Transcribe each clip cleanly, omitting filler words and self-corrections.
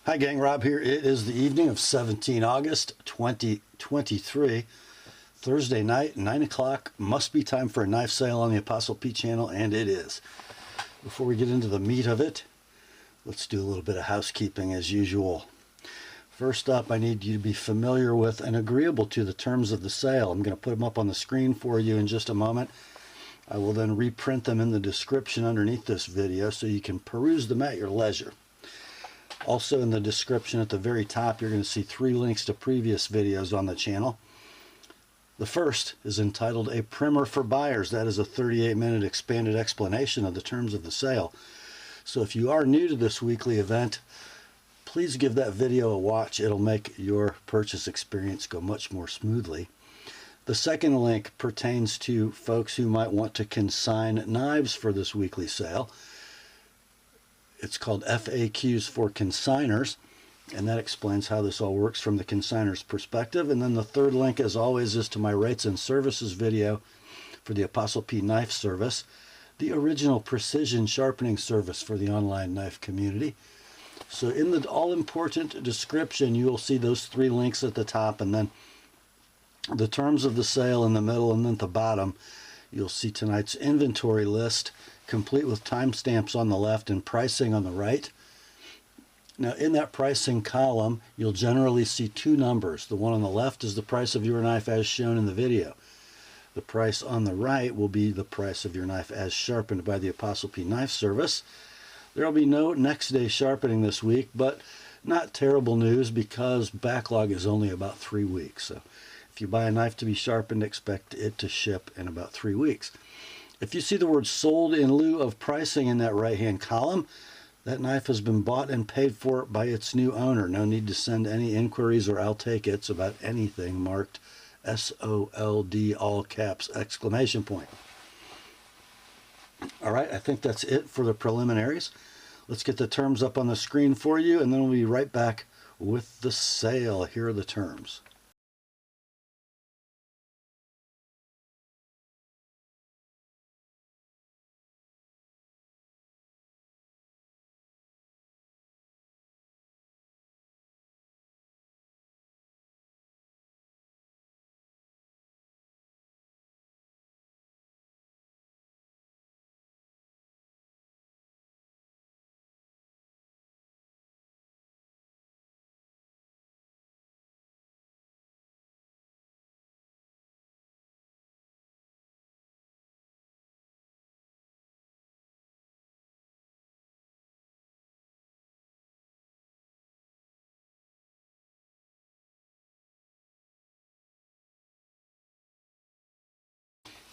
Hi gang, Rob here. It is the evening of 17 August 2023, Thursday night, 9 o'clock. Must be time for a knife sale on the Apostle P channel, and it is. Before we get into the meat of it, let's do a little bit of housekeeping as usual. First up, I need you to be familiar with and agreeable to the terms of the sale. I'm going to put them up on the screen for you in just a moment. I will then reprint them in the description underneath this video so you can peruse them at your leisure. Also in the description at the very top, you're going to see 3 links to previous videos on the channel. The first is entitled A Primer for Buyers. That is a 38-minute expanded explanation of the terms of the sale. So if you are new to this weekly event, please give that video a watch. It'll make your purchase experience go much more smoothly. The second link pertains to folks who might want to consign knives for this weekly sale. It's called FAQs for Consignors, and that explains how this all works from the consignor's perspective. And then the third link, as always, is to my rates and services video for the TheApostleP Knife Service, the original precision sharpening service for the online knife community. So in the all-important description, you will see those 3 links at the top, and then the terms of the sale in the middle, and then at the bottom, you'll see tonight's inventory list, complete with timestamps on the left and pricing on the right. Now in that pricing column, you'll generally see 2 numbers. The one on the left is the price of your knife as shown in the video. The price on the right will be the price of your knife as sharpened by the TheApostleP Knife Service. There will be no next day sharpening this week, but not terrible news because backlog is only about 3 weeks. So if you buy a knife to be sharpened, expect it to ship in about 3 weeks. If you see the word sold in lieu of pricing in that right-hand column, that knife has been bought and paid for by its new owner. No need to send any inquiries or I'll take it's about anything marked SOLD, all caps, exclamation point. All right, I think that's it for the preliminaries. Let's get the terms up on the screen for you, and then we'll be right back with the sale. Here are the terms.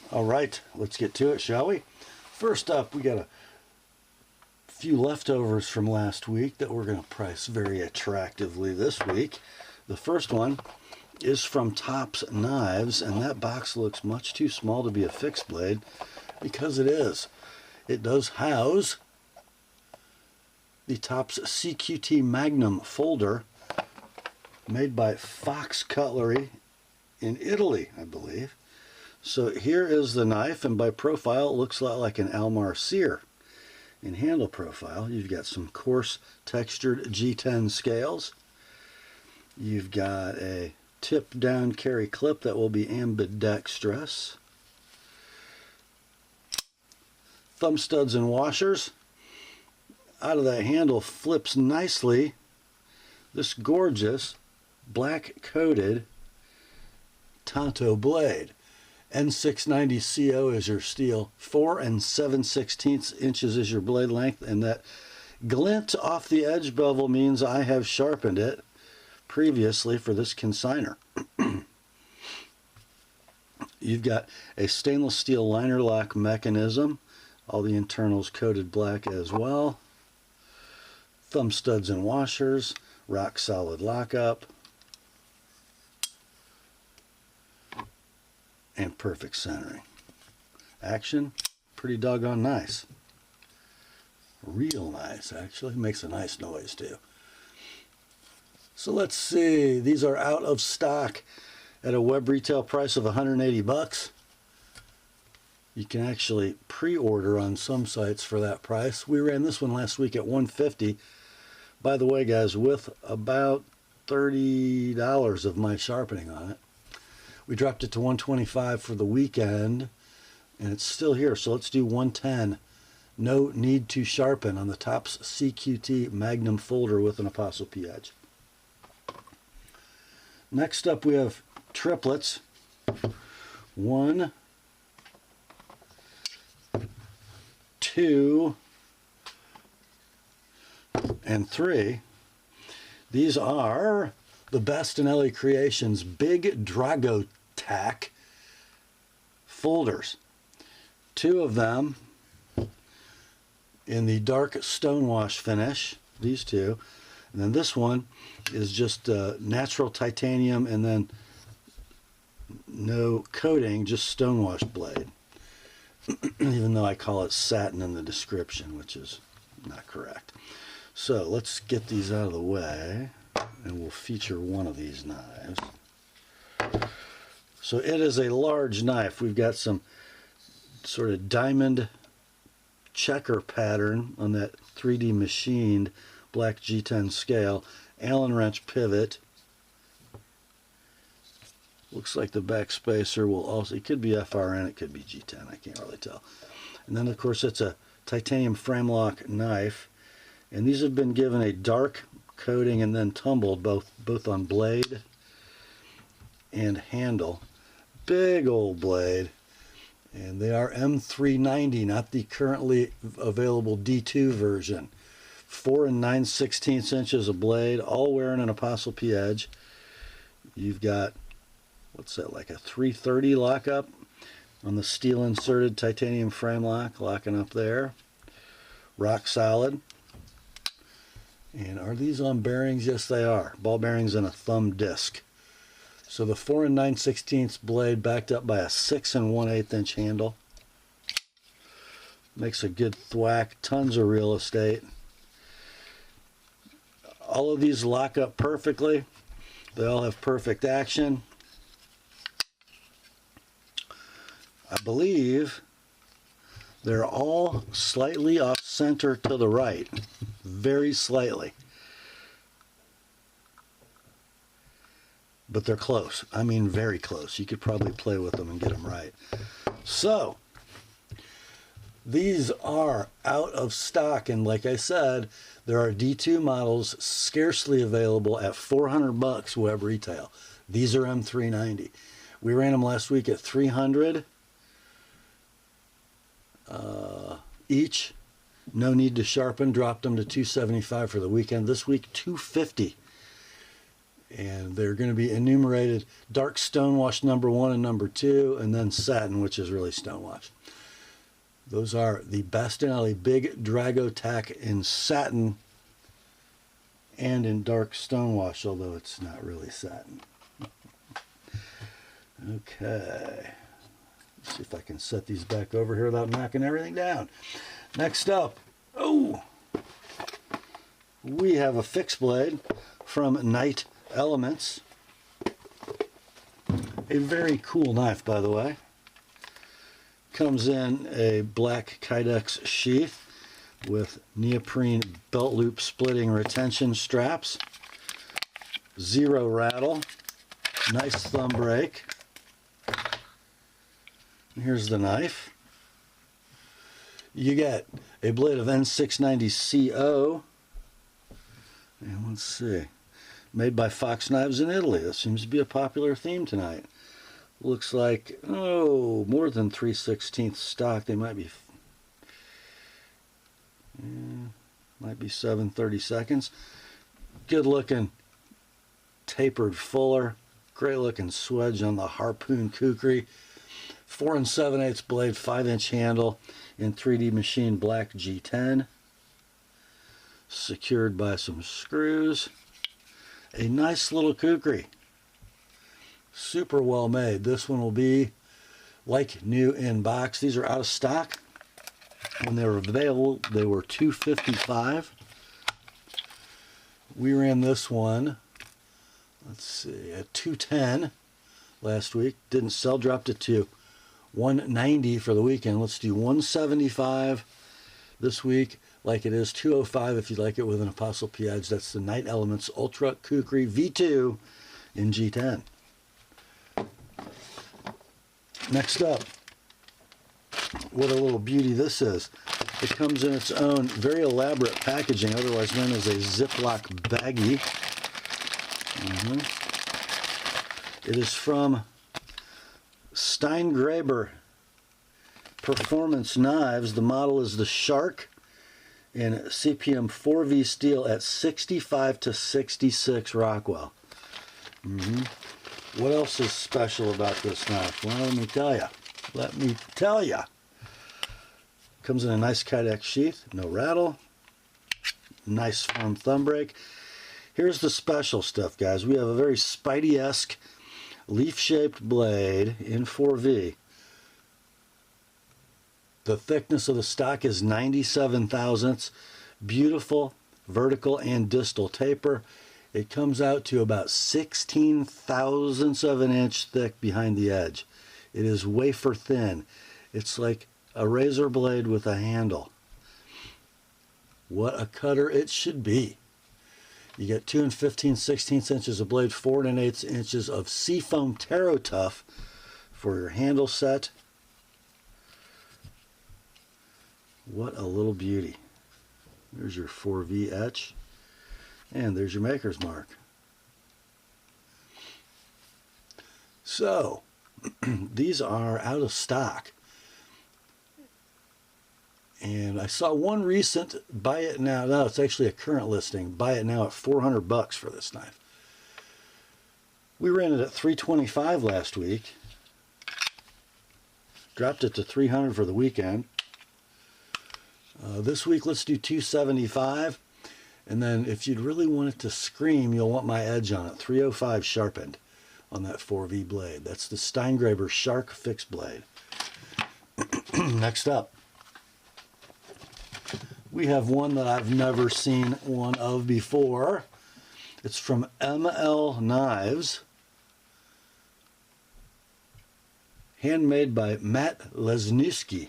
All right, let's get to it, shall we? First up, we got a few leftovers from last week that we're going to price very attractively this week. The first one is from Tops Knives, and that box looks much too small to be a fixed blade because it is. It does house the Tops CRKT Magnum folder made by Fox Cutlery in Italy, I believe. So here is the knife, and by profile it looks a lot like an Almar Sear. In handle profile, you've got some coarse textured G10 scales. You've got a tip down carry clip that will be ambidextrous. Thumb studs and washers. Out of that handle flips nicely this gorgeous black coated Tanto blade. N690 CO is your steel, 4 7/16 inches is your blade length, and that glint off the edge bevel means I have sharpened it previously for this consignor. You've got a stainless steel liner lock mechanism, all the internals coated black as well. Thumb studs and washers, rock solid lockup, and perfect centering. Action, pretty doggone nice. Real nice, actually. Makes a nice noise too. So let's see, these are out of stock at a web retail price of 180 bucks. You can actually pre-order on some sites for that price. We ran this one last week at 150, By the way, guys, with about $30 of my sharpening on it. We dropped it to $125 for the weekend, and it's still here, so let's do $110. No need to sharpen on the Topps CQT Magnum folder with an ApostleP edge. Next up, we have triplets. 1, 2, and 3. These are the Bastinelli Creations Big Dragotac folders. 2 of them in the dark stonewash finish, these 2. And then this one is just natural titanium and then no coating, just stonewash blade. Even though I call it satin in the description, which is not correct. So let's get these out of the way, and we'll feature one of these knives. So it is a large knife. We've got some sort of diamond checker pattern on that 3D machined black G10 scale, Allen wrench pivot. Looks like the back spacer will also, it could be FRN, it could be G10, I can't really tell. And then of course it's a titanium frame lock knife, and these have been given a dark coating and then tumbled both on blade and handle. Big old blade, and they are M390, not the currently available D2 version. 4 9/16 inches of blade, all wearing an ApostleP edge. You've got, what's that, like a 330 lockup on the steel inserted titanium frame lock, locking up there. Rock solid. And are these on bearings? Yes, they are. Ball bearings and a thumb disc. So the 4 9/16 blade backed up by a 6 1/8 inch handle. Makes a good thwack, tons of real estate. All of these lock up perfectly. They all have perfect action. I believe they're all slightly off center to the right, very slightly. But they're close. I mean, very close. You could probably play with them and get them right. So, these are out of stock, and like I said, there are D2 models scarcely available at $400 web retail. These are M390. We ran them last week at $300 each. No need to sharpen. Dropped them to $275 for the weekend. This week, $250. And they're going to be enumerated dark stonewash number 1 and number 2, and then satin, which is really stonewash. Those are the Bastinelli Big Dragotac in satin and in dark stonewash, although it's not really satin. Okay. Let's see if I can set these back over here without knocking everything down. Next up, we have a fixed blade from Night Elements. A very cool knife, by the way. Comes in a black Kydex sheath with neoprene belt loop splitting retention straps. 0 rattle. Nice thumb brake. And here's the knife. You get a blade of N690CO. And let's see. Made by Fox Knives in Italy. That seems to be a popular theme tonight. Looks like, more than 3/16 stock. They might be 7/32. Good looking tapered fuller. Great looking swedge on the Harpoon Kukri. 4 7/8 blade, 5-inch handle in 3D machined black G10. Secured by some screws. A nice little Kukri. Super well made. This one will be like new in box. These are out of stock. When they were available, they were $255. We ran this one, let's see, at $210 last week. Didn't sell, dropped it to $190 for the weekend. Let's do $175 This week, like it is, $205 if you like it with an Apostle P edge. That's the Night Elements Ultra Kukri V2 in G10. Next up, what a little beauty this is. It comes in its own very elaborate packaging, otherwise known as a Ziploc baggie. It is from Steingraber Performance Knives. The model is the Shark in CPM 4V steel at 65 to 66 Rockwell. What else is special about this knife? Well, let me tell you. Comes in a nice Kydex sheath, no rattle, nice firm thumb brake. Here's the special stuff, guys. We have a very Spidey-esque leaf-shaped blade in 4V. The thickness of the stock is 97 thousandths. Beautiful vertical and distal taper. It comes out to about 16 thousandths of an inch thick behind the edge. It is wafer thin. It's like a razor blade with a handle. What a cutter it should be. You get 2 15/16 inches of blade, 4 1/8 inches of seafoam Taro Tough for your handle set. What a little beauty. There's your 4V etch. And there's your maker's mark. So, these are out of stock. And I saw one recent, buy it now. No, it's actually a current listing. Buy it now at $400 for this knife. We ran it at $325 last week. Dropped it to $300 for the weekend. This week, let's do $275. And then if you'd really want it to scream, you'll want my edge on it. $305 sharpened on that 4V blade. That's the Steingraber Shark fixed blade. Next up, we have one that I've never seen one of before. It's from ML Knives. Handmade by Matt Lesniewski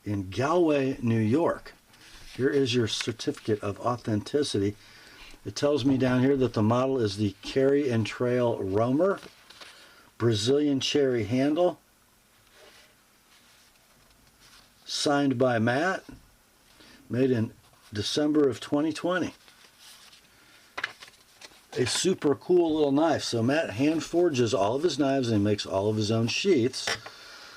in Galway, New York. Here is your certificate of authenticity. It tells me down here that the model is the Carry and Trail Roamer, Brazilian cherry handle, signed by Matt, made in December of 2020. A super cool little knife. So Matt hand forges all of his knives and he makes all of his own sheaths.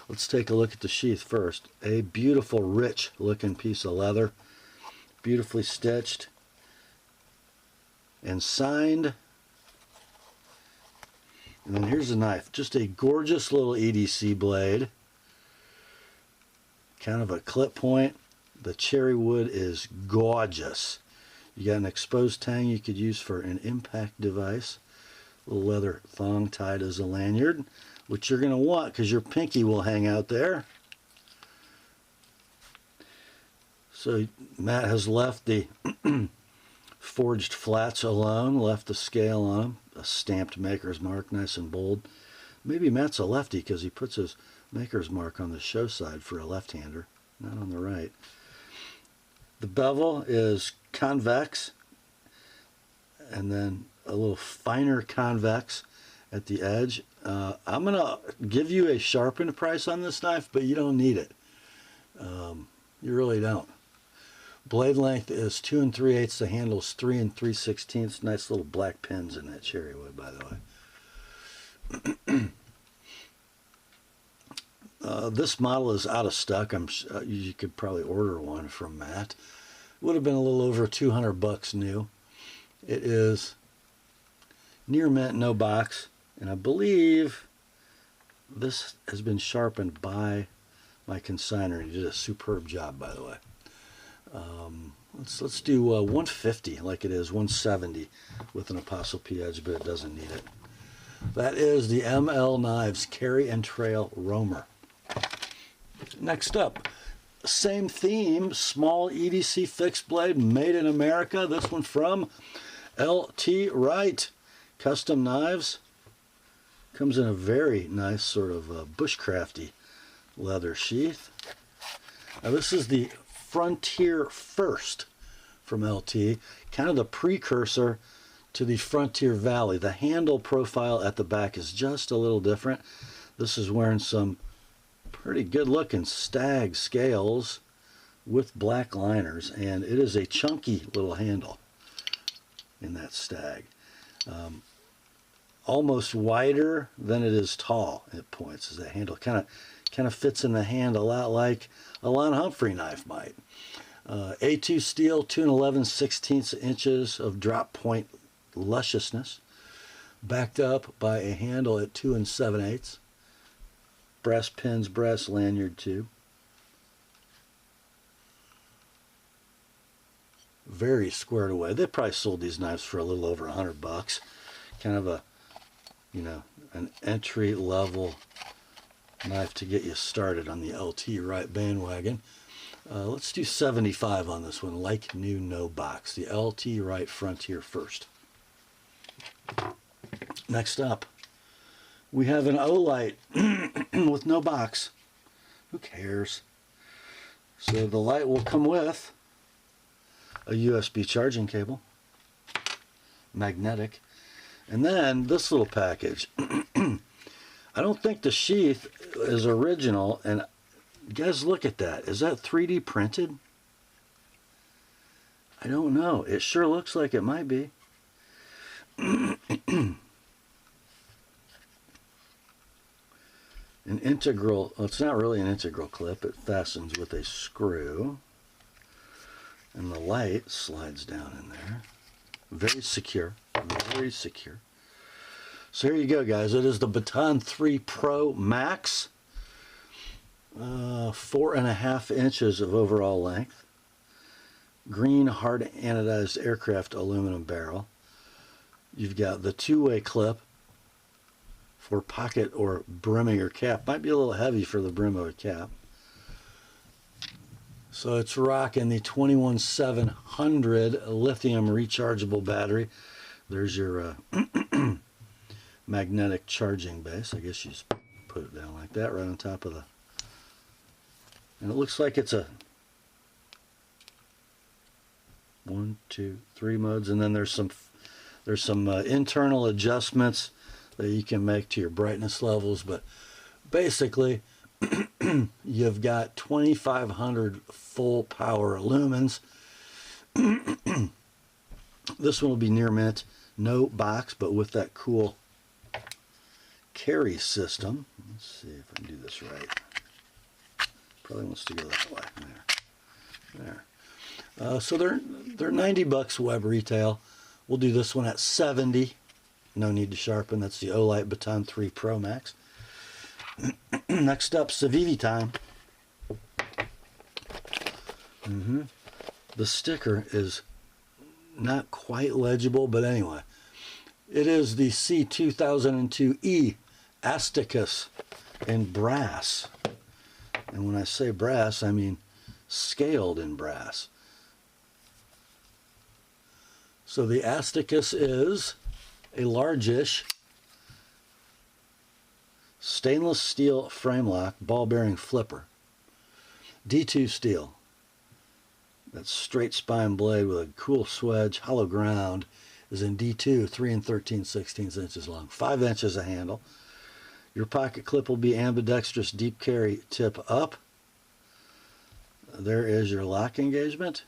Let's take a look at the sheath first. A beautiful, rich looking piece of leather. Beautifully stitched and signed. And then here's the knife. Just a gorgeous little EDC blade. Kind of a clip point. The cherry wood is gorgeous. You got an exposed tang you could use for an impact device. Little leather thong tied as a lanyard, which you're going to want because your pinky will hang out there. So Matt has left the forged flats alone, left the scale on them, a stamped maker's mark, nice and bold. Maybe Matt's a lefty because he puts his maker's mark on the show side for a left-hander, not on the right. The bevel is convex, and then a little finer convex at the edge. I'm going to give you a sharpened price on this knife, but you don't need it. You really don't. Blade length is 2 3/8. The handle is 3 3/16. Nice little black pins in that cherry wood, by the way. This model is out of stock. You could probably order one from Matt. Would have been a little over $200 new. It is near mint, no box, and I believe this has been sharpened by my consignor. He did a superb job, by the way. Let's do 150 like it is, 170 with an Apostle P edge, but it doesn't need it. That is the ML Knives Carry and Trail Roamer. Next up, same theme, small EDC fixed blade, made in America. This one from LT Wright Custom Knives. Comes in a very nice sort of bushcrafty leather sheath. Now this is the Frontier First from LT, kind of the precursor to the Frontier Valley. The handle profile at the back is just a little different. This is wearing some pretty good looking stag scales with black liners, and it is a chunky little handle in that stag. Almost wider than it is tall at points, as that handle kind of fits in the hand a lot like a Lon Humphrey knife might. A2 steel, 2 11/16 inches of drop point lusciousness, backed up by a handle at 2 7/8. Brass pins, brass lanyard too. Very squared away. They probably sold these knives for a little over $100. Kind of a, you know, an entry level knife to get you started on the LT Wright bandwagon. Let's do 75 on this one. Like new, no box. The LT Wright Frontier First. Next up, we have an Olight with no box. Who cares? So the light will come with a USB charging cable, magnetic, and then this little package. I don't think the sheath is original, and guys, look at that. Is that 3D printed? I don't know. It sure looks like it might be. An integral, well, it's not really an integral clip. It fastens with a screw, and the light slides down in there. Very secure, very secure. So here you go, guys. It is the Baton 3 Pro Max. 4.5 inches of overall length. Green hard anodized aircraft aluminum barrel. You've got the two-way clip for pocket or brim of your cap. Might be a little heavy for the brim of a cap. So it's rocking the 21700 lithium rechargeable battery. There's your magnetic charging base. I guess you just put it down like that, right on top of the... And it looks like it's a 1, 2, 3 modes, and then there's some internal adjustments that you can make to your brightness levels, but basically you've got 2500 full power lumens. This one will be near mint, no box, but with that cool carry system. Let's see if I can do this right. Probably wants to go that way. There. So they're $90 web retail. We'll do this one at $70. No need to sharpen. That's the Olight Baton 3 Pro Max. Next up, Civivi time. The sticker is not quite legible, but anyway. It is the C2002E Asticus in brass. And when I say brass, I mean scaled in brass. So the Asticus is a largish stainless steel frame lock ball bearing flipper. D2 steel. That straight spine blade with a cool swedge, hollow ground, is in D2, 3 13/16 inches long, 5 inches a handle. Your pocket clip will be ambidextrous deep carry tip up. There is your lock engagement.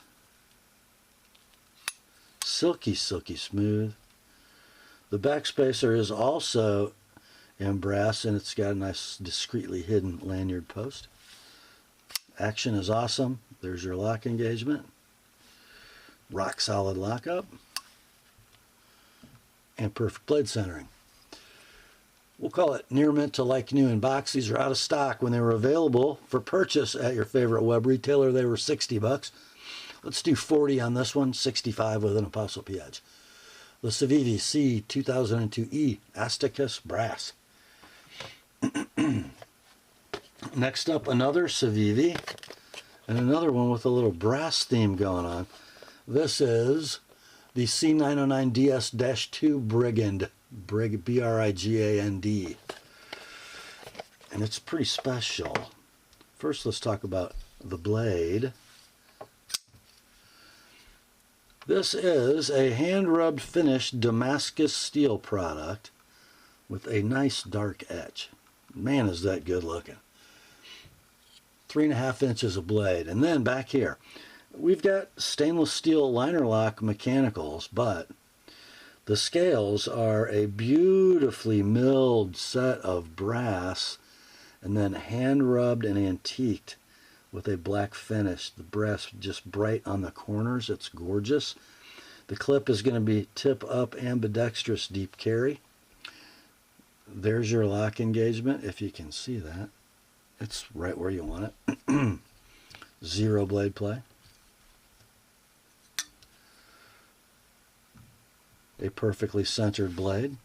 Silky, silky smooth. The back spacer is also in brass, and it's got a nice discreetly hidden lanyard post. Action is awesome. There's your lock engagement. Rock solid lockup. And perfect blade centering. We'll call it near mint to like new in box. These are out of stock. When they were available for purchase at your favorite web retailer, they were $60. Let's do 40 on this one, 65 with an ApostleP edge. The Civivi C2002E Asticus brass. Next up, another Civivi, and another one with a little brass theme going on. This is the C909DS-2 Brigand, B-R-I-G-A-N-D. And it's pretty special. First, let's talk about the blade. This is a hand-rubbed finished Damascus steel product with a nice dark edge. Man, is that good looking. 3.5 inches of blade. And then back here, we've got stainless steel liner lock mechanicals, but the scales are a beautifully milled set of brass and then hand-rubbed and antiqued with a black finish. The brass just bright on the corners. It's gorgeous. The clip is going to be tip-up ambidextrous deep carry. There's your lock engagement, if you can see that. It's right where you want it. 0 blade play. A perfectly centered blade.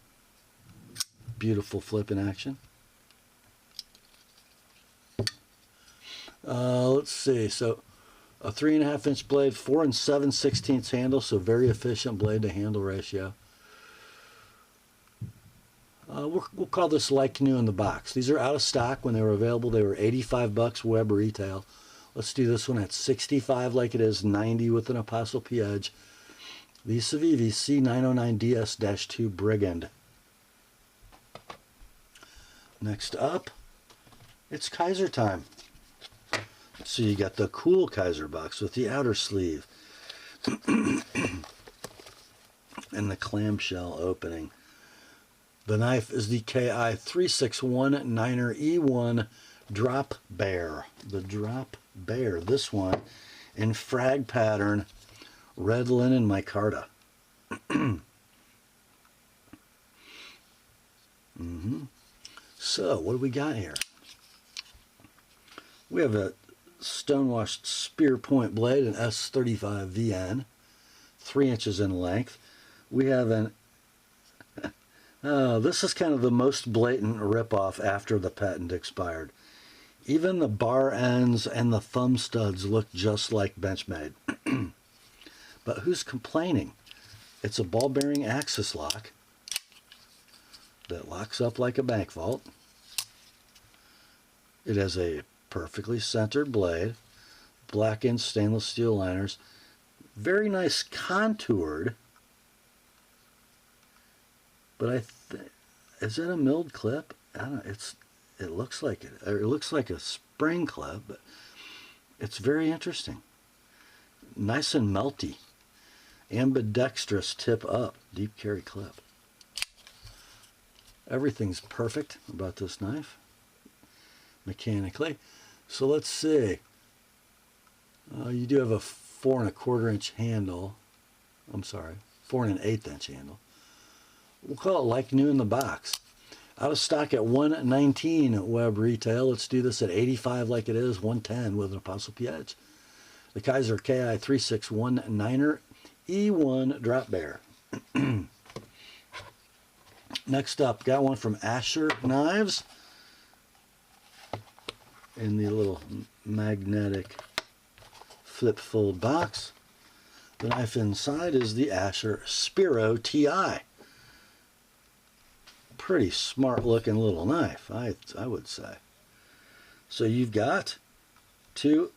Beautiful flip in action. Let's see, so a 3.5 inch blade, 4 7/16 handle, so very efficient blade to handle ratio. We'll call this like new in the box. These are out of stock. When they were available, they were $85 web retail. Let's do this one at $65 like it is, $90 with an TheApostleP edge. The Civivi C909DS-2 Brigand. Next up, it's Kizer time. So you got the cool Kizer box with the outer sleeve and the clamshell opening. The knife is the KI 3619er E1 Drop Bear. The Drop Bear. This one in frag pattern, red linen micarta. So what do we got here? We have a stonewashed spear point blade, an S35 VN, 3 inches in length. We have an this is kind of the most blatant ripoff after the patent expired. Even the bar ends and the thumb studs look just like Benchmade. But who's complaining? It's a ball bearing axis lock that locks up like a bank vault. It has a perfectly centered blade, blackened stainless steel liners, very nice contoured, but is that a milled clip? I don't know. It looks like it. Or it looks like a spring clip, but it's very interesting. Nice and melty. Ambidextrous tip up, deep carry clip. Everything's perfect about this knife mechanically. So let's see. You do have a 4 1/4 inch handle. I'm sorry, 4 1/8 inch handle. We'll call it like new in the box. Out of stock at $119 web retail. Let's do this at $85 like it is, $110 with an TheApostleP edge. The Kizer KI 3619er E1 Drop Bear. Next up, got one from Asher Knives in the little magnetic flip fold box. The knife inside is the Asher Spiro TI. Pretty smart looking little knife, I would say. So you've got 2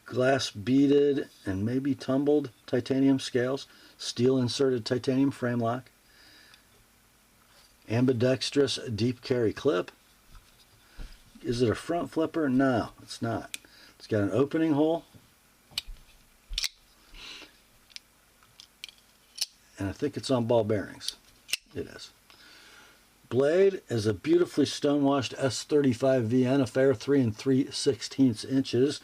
glass beaded and maybe tumbled titanium scales, steel inserted titanium frame lock, ambidextrous deep carry clip. Is it a front flipper? No, it's not. It's got an opening hole, and I think it's on ball bearings. It is. Blade is a beautifully stonewashed S35 VN affair, 3 3/16 inches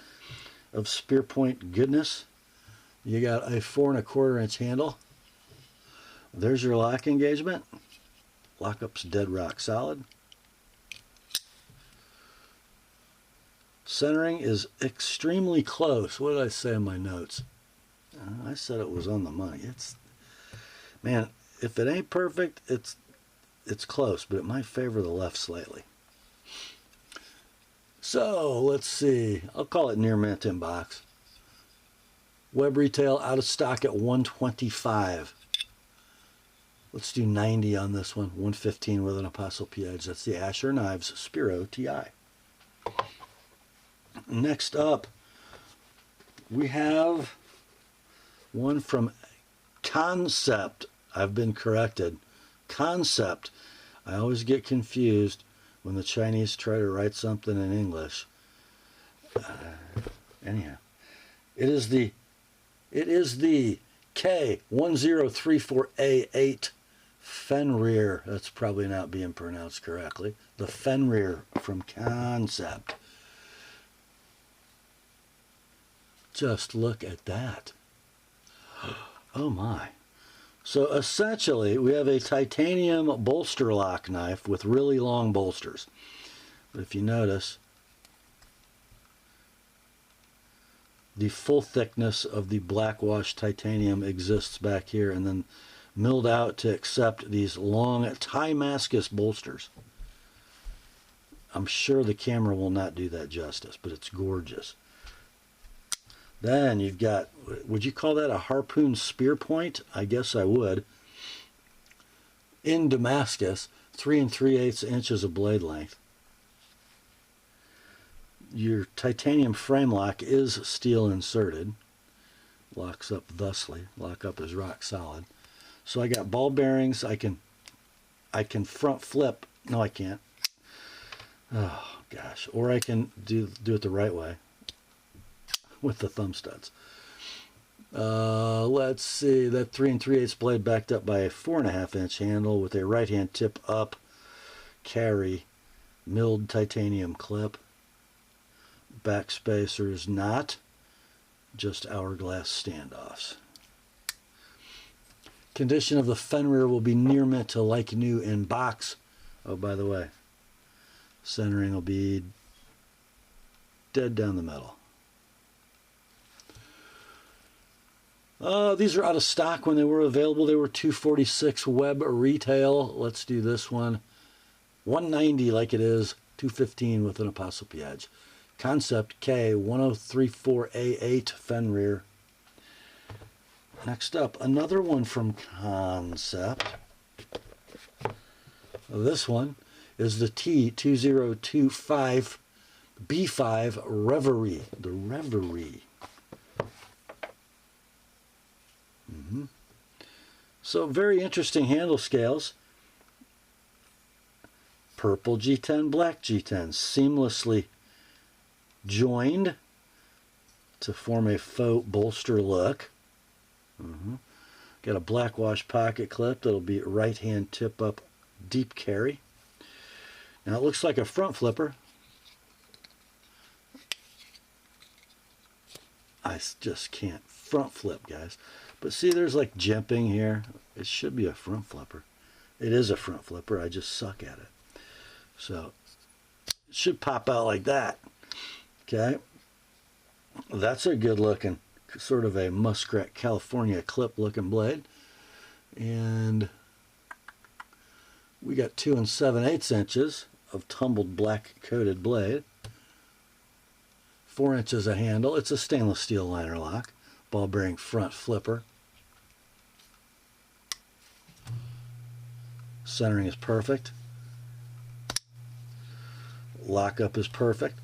of spear point goodness. You got a 4 1/4 inch handle. There's your lock engagement. Lockup's dead rock solid. Centering is extremely close. What did I say in my notes? I said it was on the money. Man, if it ain't perfect, it's close, but it might favor the left slightly. So let's see. I'll call it near mint in box. Web retail out of stock at $125. Let's do 90 on this one. 115 with an TheApostleP edge. That's the Asher Knives Spiro TI. Next up, We have one from Kansept. I've been corrected. Kansept. I always get confused when the Chinese try to write something in English. Anyhow, it is the K1034A8 Fenrir. That's probably not being pronounced correctly. The Fenrir from Kansept. Just look at that. Oh my. So essentially, we have a titanium bolster lock knife with really long bolsters. But if you notice, the full thickness of the blackwash titanium exists back here and then milled out to accept these long Timascus bolsters. I'm sure the camera will not do that justice, but it's gorgeous. Then you've got, would you call that a harpoon spear point? I guess I would. In Damascus, 3 3/8 inches of blade length. Your titanium frame lock is steel inserted. Locks up thusly. Lock up is rock solid. So I got ball bearings. I can front flip. No, I can't. Oh gosh. Or I can do it the right way with the thumb studs. Let's see, that 3 3/8 blade backed up by a 4.5 inch handle with a right hand tip up carry milled titanium clip. Back spacers not, just hourglass standoffs. Condition of the Fenrir will be near mint to like new in box. Oh, by the way, centering will be dead down the middle. These are out of stock. When they were available, they were $246 web retail. Let's do this one. $190 like it is, $215 with an ApostleP edge. Concept K1034A8 Fenrir. Next up, another one from Concept. This one is the T2025B5 Reverie. The Reverie. So very interesting handle scales. Purple G10, black G10, seamlessly joined to form a faux bolster look. Got a black wash pocket clip that'll be right hand tip up deep carry. Now it looks like a front flipper. I just can't front flip, guys. But see, there's like jimping here. It should be a front flipper. It is a front flipper. I just suck at it. So it should pop out like that. Okay. That's a good looking, sort of a Muskrat California clip looking blade. And we got 2 7/8 inches of tumbled black coated blade. 4 inches of handle. It's a stainless steel liner lock. Ball bearing front flipper. Centering is perfect. Lockup is perfect.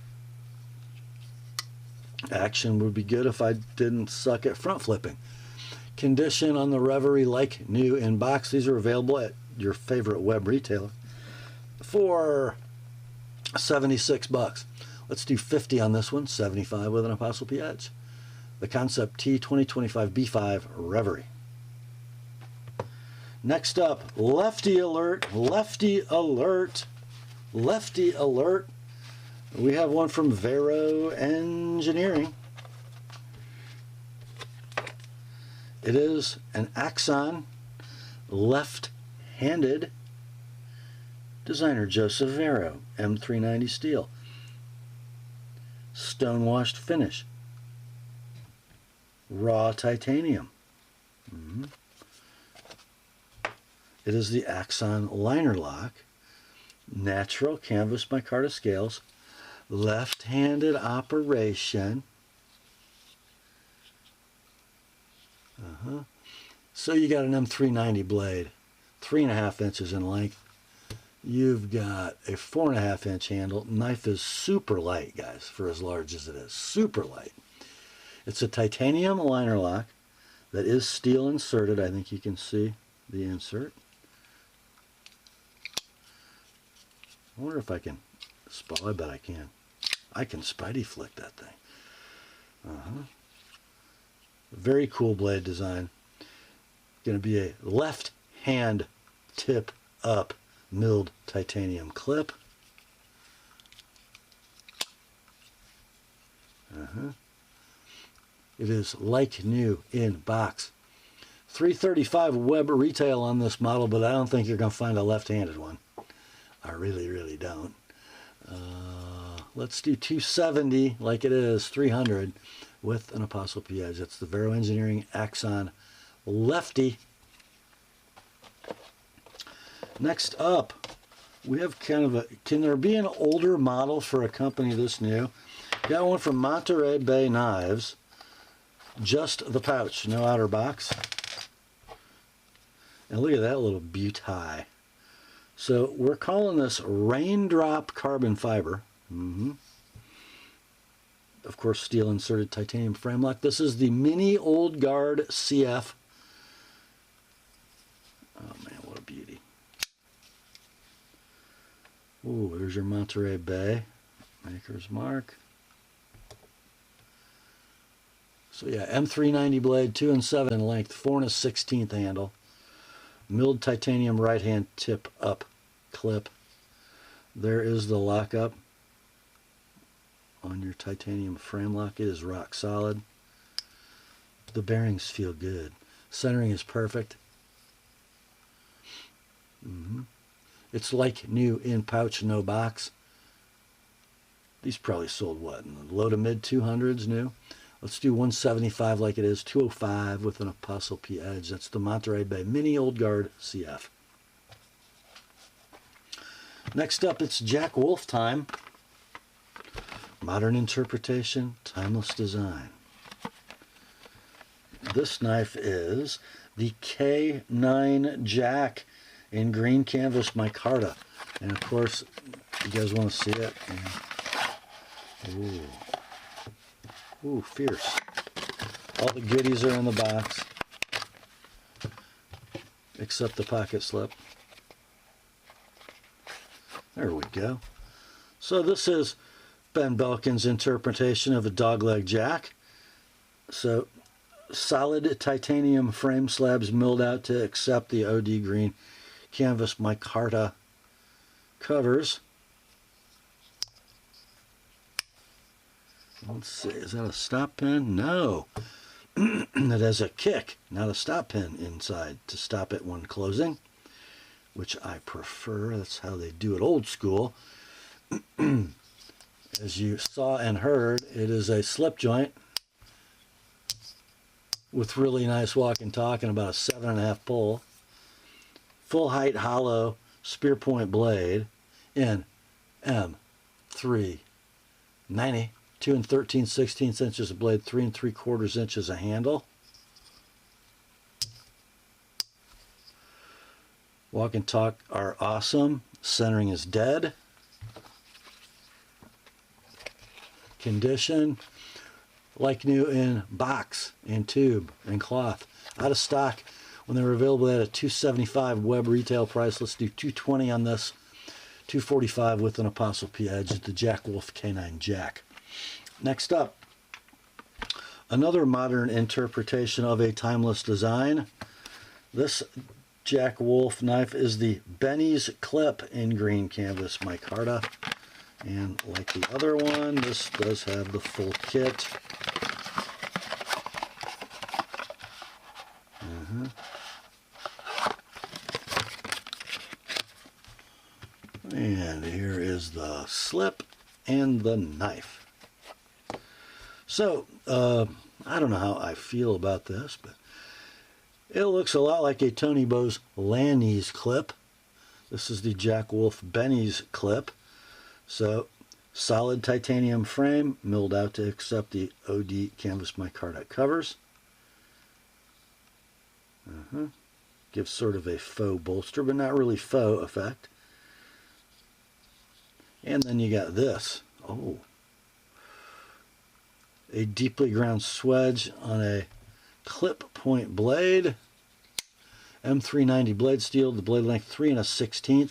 Action would be good if I didn't suck at front flipping. Condition on the Reverie like new in box. These are available at your favorite web retailer for $76. Let's do 50 on this one. 75 with an ApostleP edge. The Concept T2025B5 Reverie. Next up, Lefty Alert, Lefty Alert, Lefty Alert. We have one from Vero Engineering. It is an Axon left-handed designer Joseph Vero, M390 steel. Stonewashed finish. Raw titanium. It is the Axon liner lock. Natural canvas micarta scales. Left-handed operation. So you got an M390 blade, 3.5 inches in length. You've got a 4.5 inch handle. Knife is super light, guys, for as large as it is. Super light. It's a titanium liner lock that is steel inserted. I think you can see the insert. I wonder if I can, I bet I can. I can Spidey flick that thing. Very cool blade design. Going to be a left hand tip up milled titanium clip. It is like new in box. $335 web retail on this model, but I don't think you're going to find a left-handed one. I really, really don't. Let's do $270 like it is, $300 with an ApostleP edge. That's the Vero Engineering Axon LEFTY. Next up, we have kind of a, can there be an older model for a company this new? Got one from Monterey Bay Knives. Just the pouch, no outer box. And look at that little beauty. So we're calling this raindrop carbon fiber. Of course, steel inserted titanium frame lock. This is the mini old guard CF. Oh man, what a beauty. Ooh, there's your Monterey Bay. Maker's mark. So yeah, M390 blade, 2 7 in length, 4 1/16 handle. Milled titanium right hand tip up clip. There is the lockup on your titanium frame lock. It is rock solid. The bearings feel good. Centering is perfect. It's like new in pouch, no box. These probably sold what, in the low to mid 200s new? Let's do 175 like it is, 205 with an ApostleP edge. That's the Monterey Bay Mini Old Guard CF. Next up, it's Jack Wolf time. Modern interpretation, timeless design. This knife is the K9 Jack in green canvas micarta. And of course, you guys want to see it? Ooh. Ooh, fierce. All the goodies are in the box, except the pocket slip. There we go. So this is Ben Belkin's interpretation of a dogleg jack. So solid titanium frame slabs milled out to accept the OD green canvas micarta covers. Let's see, is that a stop pin? No. It has a kick, not a stop pin inside to stop it when closing, which I prefer. That's how they do it old school. As you saw and heard, it is a slip joint with really nice walk and talk and about a 7.5 pull. Full height hollow spear point blade in M390. 2 13/16 inches of blade, 3 3/4 inches a handle. Walk and talk are awesome. Centering is dead. Condition, like new in box, in tube, and cloth. Out of stock when they were available at a $275 web retail price. Let's do $220 on this. $245 with an ApostleP edge. The Jack Wolf K9 Jack. Next up, another modern interpretation of a timeless design. This Jack Wolf knife is the Benny's Clip in green canvas micarta. And like the other one, this does have the full kit. And here is the slip and the knife. So, I don't know how I feel about this, but it looks a lot like a Tony Bowes Lanny's clip. This is the Jack Wolf Benny's clip. So, solid titanium frame, milled out to accept the OD canvas micarta covers. Gives sort of a faux bolster, but not really faux effect. And then you got this. Oh. a deeply ground swedge on a clip point blade. M390 blade steel, the blade length 3 1/16.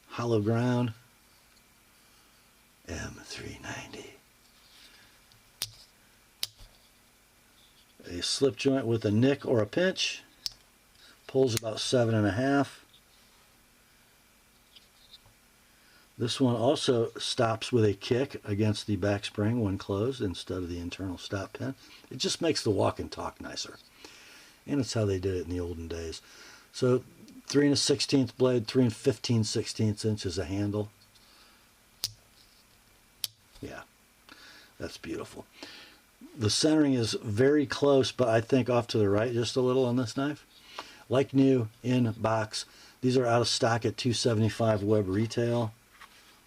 Hollow ground. M390. A slip joint with a nick or a pinch. Pulls about 7.5. This one also stops with a kick against the back spring when closed instead of the internal stop pin. It just makes the walk and talk nicer. And it's how they did it in the olden days. So 3 1/16 blade, 3 15/16 inches a handle. Yeah, that's beautiful. The centering is very close, but I think off to the right just a little on this knife. Like new, in box. These are out of stock at $275 web retail.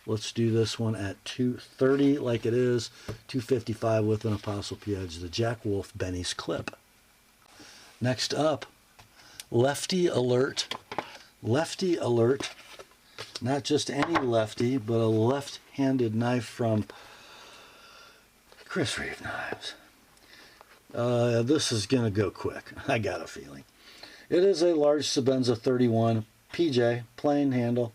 Let's do this one at $230 like it is, $255 with an ApostleP edge, the Jack Wolf Benny's clip. Next up, Lefty Alert. Lefty Alert, not just any lefty, but a left-handed knife from Chris Reeve Knives. This is going to go quick, I got a feeling. It is a large Sebenza 31 PJ, plain handle,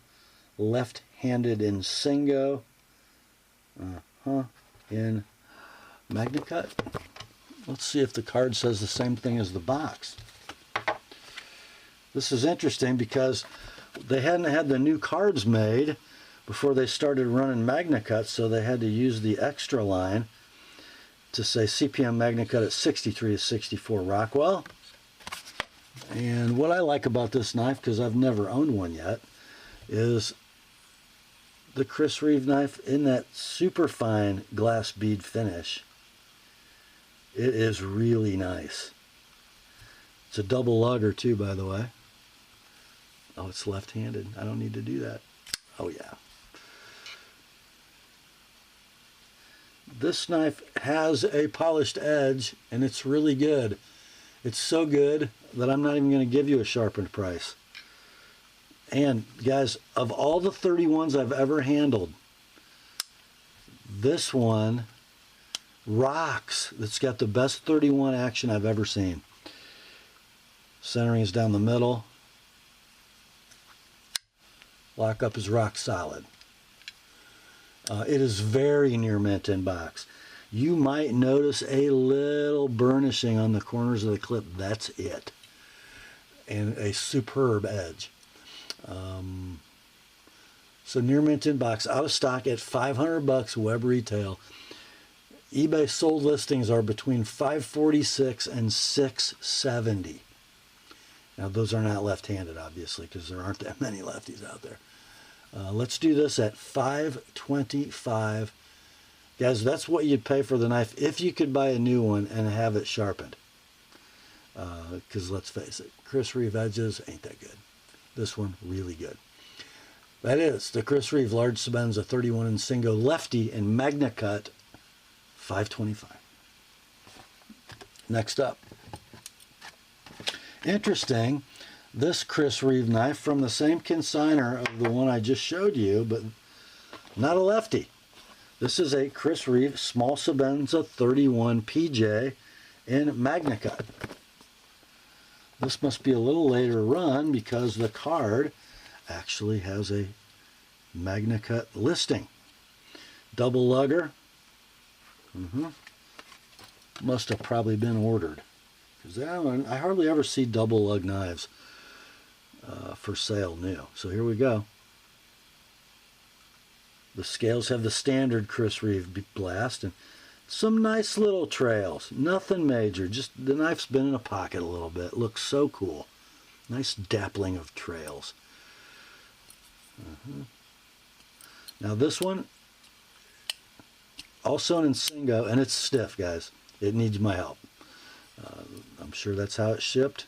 left-handed in Singo, in Magna Cut. Let's see if the card says the same thing as the box. This is interesting because they hadn't had the new cards made before they started running Magna Cut, so they had to use the extra line to say CPM Magna Cut at 63 to 64 Rockwell. And what I like about this knife, because I've never owned one yet, is the Chris Reeve knife in that super fine glass bead finish. It is really nice. It's a double lugger too, by the way. Oh, it's left-handed. I don't need to do that. Oh yeah. This knife has a polished edge, and it's really good. It's so good that I'm not even going to give you a sharpened price. And guys, of all the 31s I've ever handled, this one rocks. It's got the best 31 action I've ever seen. Centering is down the middle. Lockup is rock solid. It is very near mint in box. You might notice a little burnishing on the corners of the clip. That's it. And a superb edge. So near mint in box, out of stock at $500 web retail. eBay sold listings are between $546 and $670. Now those are not left-handed, obviously, because there aren't that many lefties out there. Let's do this at $525. Guys, that's what you'd pay for the knife if you could buy a new one and have it sharpened. Because let's face it, Chris Reeve edges ain't that good. This one, really good. That is the Chris Reeve Large Sebenza 31 in Singo Lefty in Magna Cut, $525. Next up. Interesting, this Chris Reeve knife from the same consignor of the one I just showed you, but not a lefty. This is a Chris Reeve Small Sebenza 31 PJ in Magna Cut. This must be a little later run because the card actually has a Magna Cut listing. Double lugger. Must have probably been ordered. Because I hardly ever see double lug knives for sale new. So here we go. The scales have the standard Chris Reeve blast and some nice little trails. Nothing major. Just the knife's been in a pocket a little bit. Looks so cool. Nice dappling of trails. Now this one, also in Singo, and it's stiff, guys. It needs my help. I'm sure that's how it's shipped.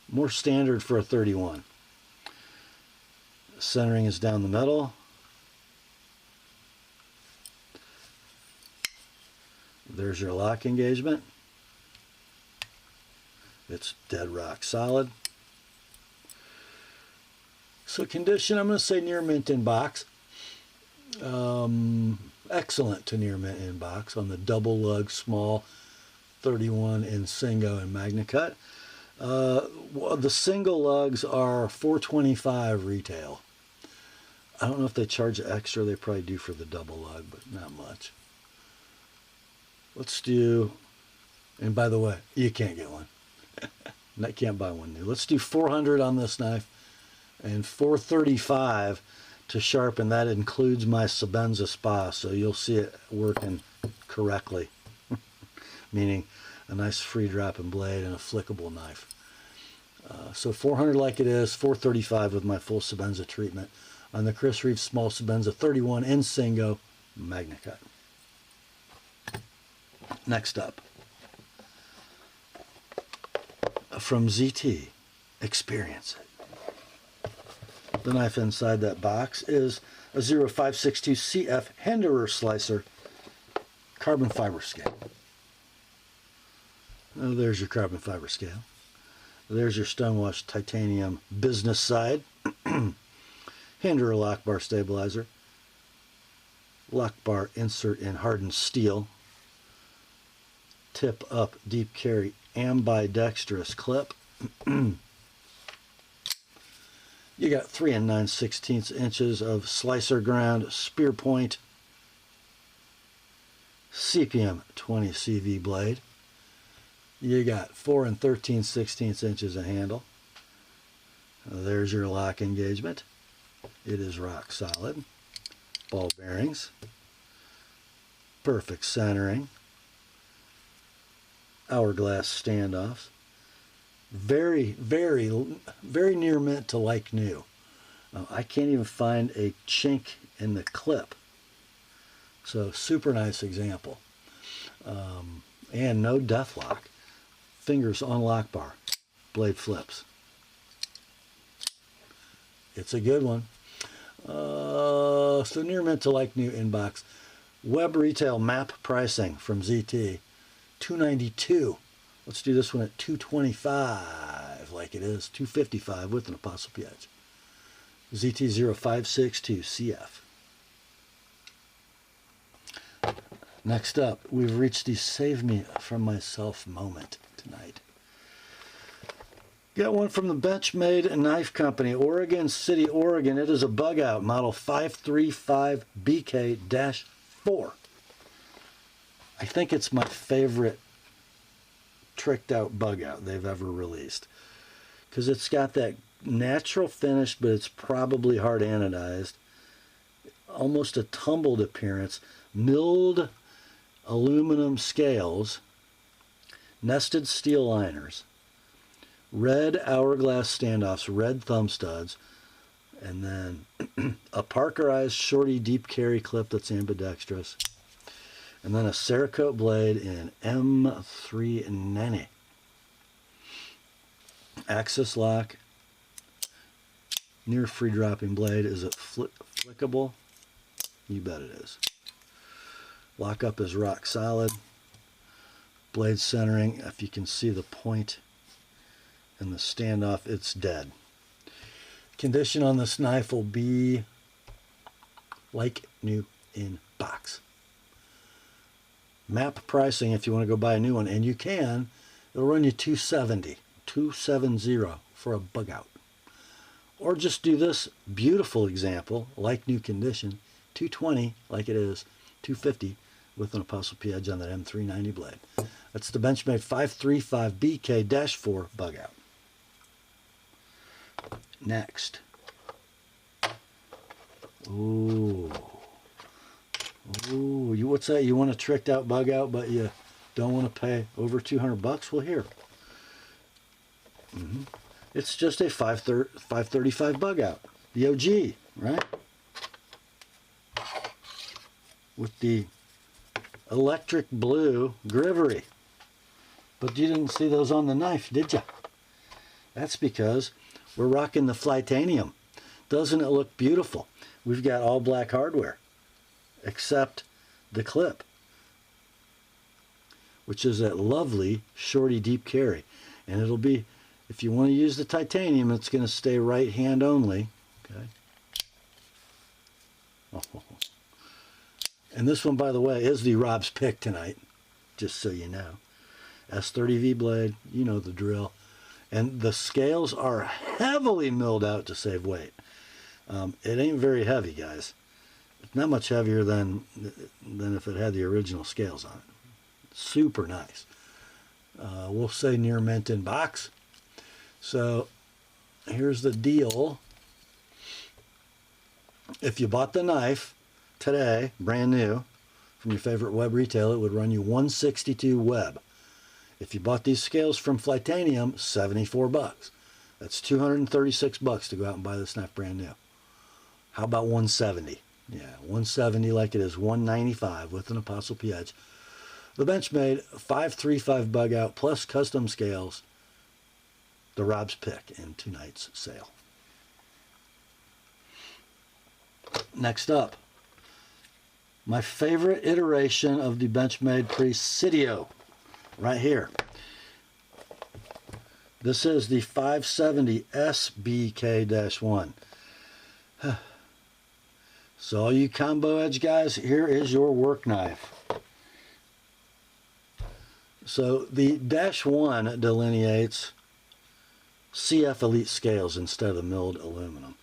More standard for a 31. Centering is down the middle. There's your lock engagement. It's dead rock solid. So condition, I'm going to say near mint in box. Excellent to near mint in box on the double lug small 31 in Singo and MagnaCut. Well, the single lugs are $4.25 retail. I don't know if they charge extra. They probably do for the double lug, but not much. Let's do, and by the way, you can't get one. I can't buy one new. Let's do 400 on this knife and 435 to sharpen. That includes my Sebenza Spa, so you'll see it working correctly, meaning a nice free dropping blade and a flickable knife. So 400 like it is, 435 with my full Sebenza treatment on the Chris Reeve Small Sebenza 31 in Singo MagnaCut. Next up, from ZT, Experience It. The knife inside that box is a 0562 CF Henderer Slicer carbon fiber scale. Oh, there's your carbon fiber scale. There's your stonewashed titanium business side. Henderer lock bar stabilizer. Lock bar insert in hardened steel. Tip up deep carry ambidextrous clip. You got 3 9/16 inches of slicer ground spear point CPM 20 CV blade. You got 4 13/16 inches of handle. There's your lock engagement. It is rock solid. Ball bearings. Perfect centering. Hourglass standoffs. Very, very, very near mint to like new. I can't even find a chink in the clip. So super nice example. And no death lock. Fingers on lock bar. Blade flips. It's a good one. So near mint to like new inbox. Web retail map pricing from ZT. $292. Let's do this one at $225 like it is. $255 with an Apostle Edge. ZT0562 CF. Next up, we've reached the save me from myself moment tonight. Got one from the Benchmade Knife Company, Oregon City, Oregon. It is a bug out, model 535BK-4. I think it's my favorite tricked out bug out they've ever released, because it's got that natural finish, but it's probably hard anodized, almost a tumbled appearance, milled aluminum scales, nested steel liners, red hourglass standoffs, red thumb studs, and then a Parkerized shorty deep carry clip that's ambidextrous, and then a Cerakote blade in M390. Axis lock, near free dropping blade. Is it flickable? You bet it is. Lockup is rock solid. Blade centering, if you can see the point and the standoff, it's dead. Condition on this knife will be like new in box. Map pricing, if you want to go buy a new one, and you can, it'll run you $270 for a bug out. Or just do this beautiful example, like new condition, $220 like it is, $250 with an Apostle P edge on that M390 blade. That's the Benchmade 535BK-4 bug out. Next. Ooh. Ooh, what's that? You want a tricked out bug out, but you don't want to pay over $200? Well, here. It's just a 535 bug out. The OG, right? With the electric blue Reverie. But you didn't see those on the knife, did you? That's because we're rocking the Flytanium. Doesn't it look beautiful? We've got all black hardware, except the clip, which is that lovely shorty deep carry. And it'll be, if you want to use the titanium, it's going to stay right hand only. Okay. Oh. And this one, by the way, is the Rob's pick tonight, just so you know. S30V blade, you know the drill. And the scales are heavily milled out to save weight. It ain't very heavy, guys. It's not much heavier than if it had the original scales on it. Super nice. We'll say near mint in box. So here's the deal. If you bought the knife today, brand new, from your favorite web retailer, it would run you $162 web. If you bought these scales from Flightanium, $74. That's $236 to go out and buy this knife brand new. How about $170? Yeah, $170 like it is $195 with an ApostleP edge. The Benchmade 535 bug out plus custom scales. The Rob's pick in tonight's sale. Next up, my favorite iteration of the Benchmade Presidio, right here. This is the 570 SBK-1. So all you combo edge guys, here is your work knife. So the -1 delineates CF Elite scales instead of the milled aluminum.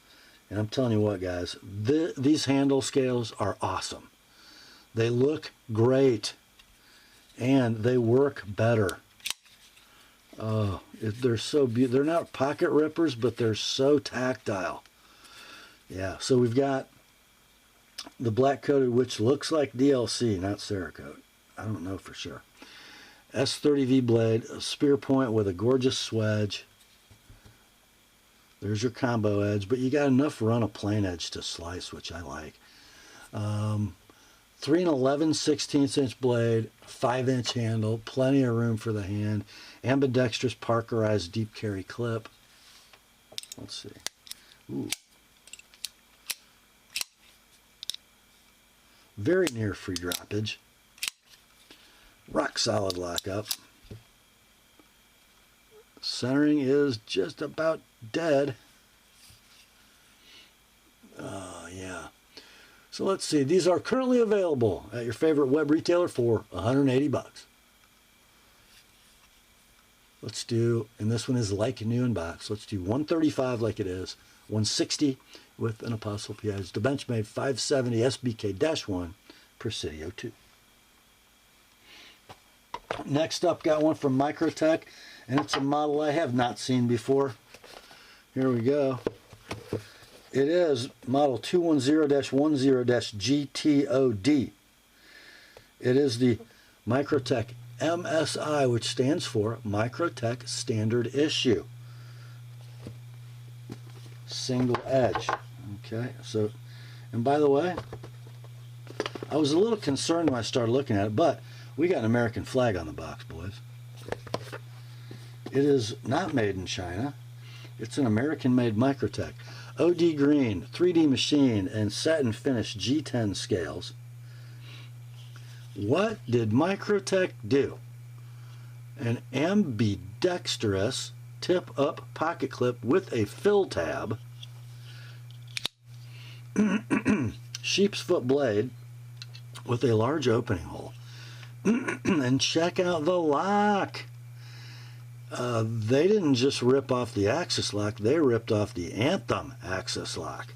And I'm telling you what, guys, these handle scales are awesome. They look great, and they work better. Oh, they're so beautiful. They're not pocket rippers, but they're so tactile. Yeah, so we've got the black coated, which looks like DLC, not Cerakote. I don't know for sure. S30V blade, a spear point with a gorgeous swedge. There's your combo edge, but you got enough run of plain edge to slice, which I like. 3 11/16 inch blade, 5-inch handle, plenty of room for the hand, ambidextrous Parkerized deep carry clip. Let's see. Ooh. Very near free droppage. Rock solid lockup. Centering is just about dead. Yeah. So let's see. These are currently available at your favorite web retailer for $180. Let's do, and this one is like new in box. Let's do $135 like it is, $160 with an ApostleP edge. The Benchmade 570 SBK-1 Presidio 2. Next up, got one from Microtech, and it's a model I have not seen before. Here we go. It is model 210-10-GTOD. It is the Microtech MSI, which stands for Microtech Standard Issue. Single edge. Okay, so, and by the way, I was a little concerned when I started looking at it, but we got an American flag on the box, boys. It is not made in China. It's an American-made Microtech. OD green, 3D machine, and satin finish G10 scales. What did Microtech do? An ambidextrous tip-up pocket clip with a fill tab, sheep's foot blade with a large opening hole. And check out the lock. They didn't just rip off the Axis lock, they ripped off the Anthem Axis lock.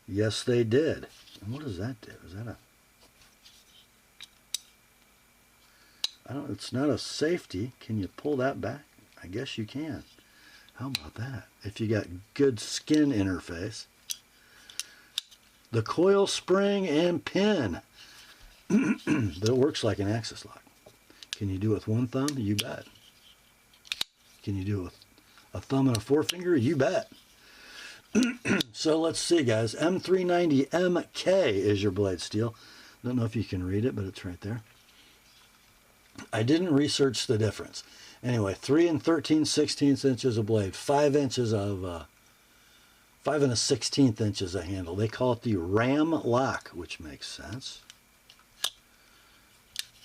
Yes, they did. And what does that do? Is that a... I don't, it's not a safety. Can you pull that back? I guess you can. How about that? If you got good skin interface. The coil spring and pin. That works like an Axis lock. Can you do it with one thumb? You bet. Can you do it with a thumb and a forefinger? You bet. So let's see, guys. M390MK is your blade steel. Don't know if you can read it, but it's right there. I didn't research the difference. Anyway, 3 13/16 inches of blade, 5 inches of 5 1/16 inches of handle. They call it the ram lock, which makes sense.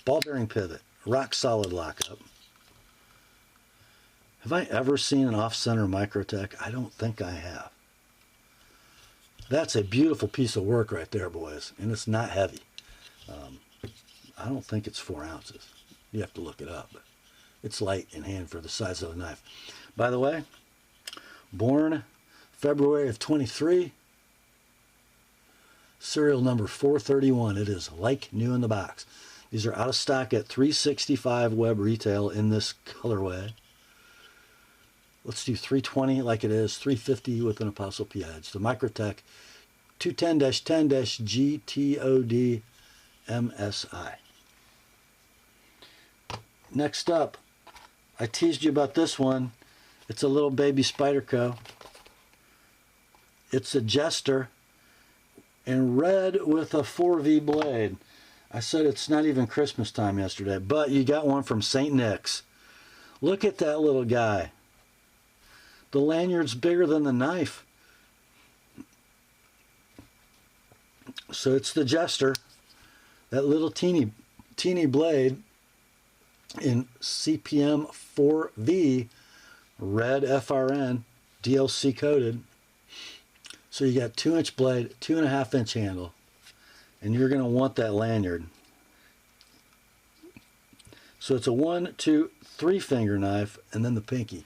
Ball bearing pivot, rock solid lockup. Have I ever seen an off-center Microtech? I don't think I have. That's a beautiful piece of work right there, boys. And it's not heavy. I don't think it's 4 ounces. You have to look it up. But it's light in hand for the size of the knife. By the way, born February of 23. Serial number 431. It is like new in the box. These are out of stock at $365 web retail in this colorway. Let's do 320 like it is, 350 with an Apostle P edge. The Microtech 210-10-GTOD MSI. Next up, I teased you about this one. It's a little baby Spyderco. It's a Jester in red with a 4V blade. I said it's not even Christmas time yesterday, but you got one from St. Nick's. Look at that little guy. The lanyard's bigger than the knife. So it's the Jester, that little teeny blade in CPM 4V, red FRN, DLC coded. So you got 2-inch blade, 2.5-inch handle, and you're going to want that lanyard. So it's a 1, 2, 3 finger knife, and then the pinky.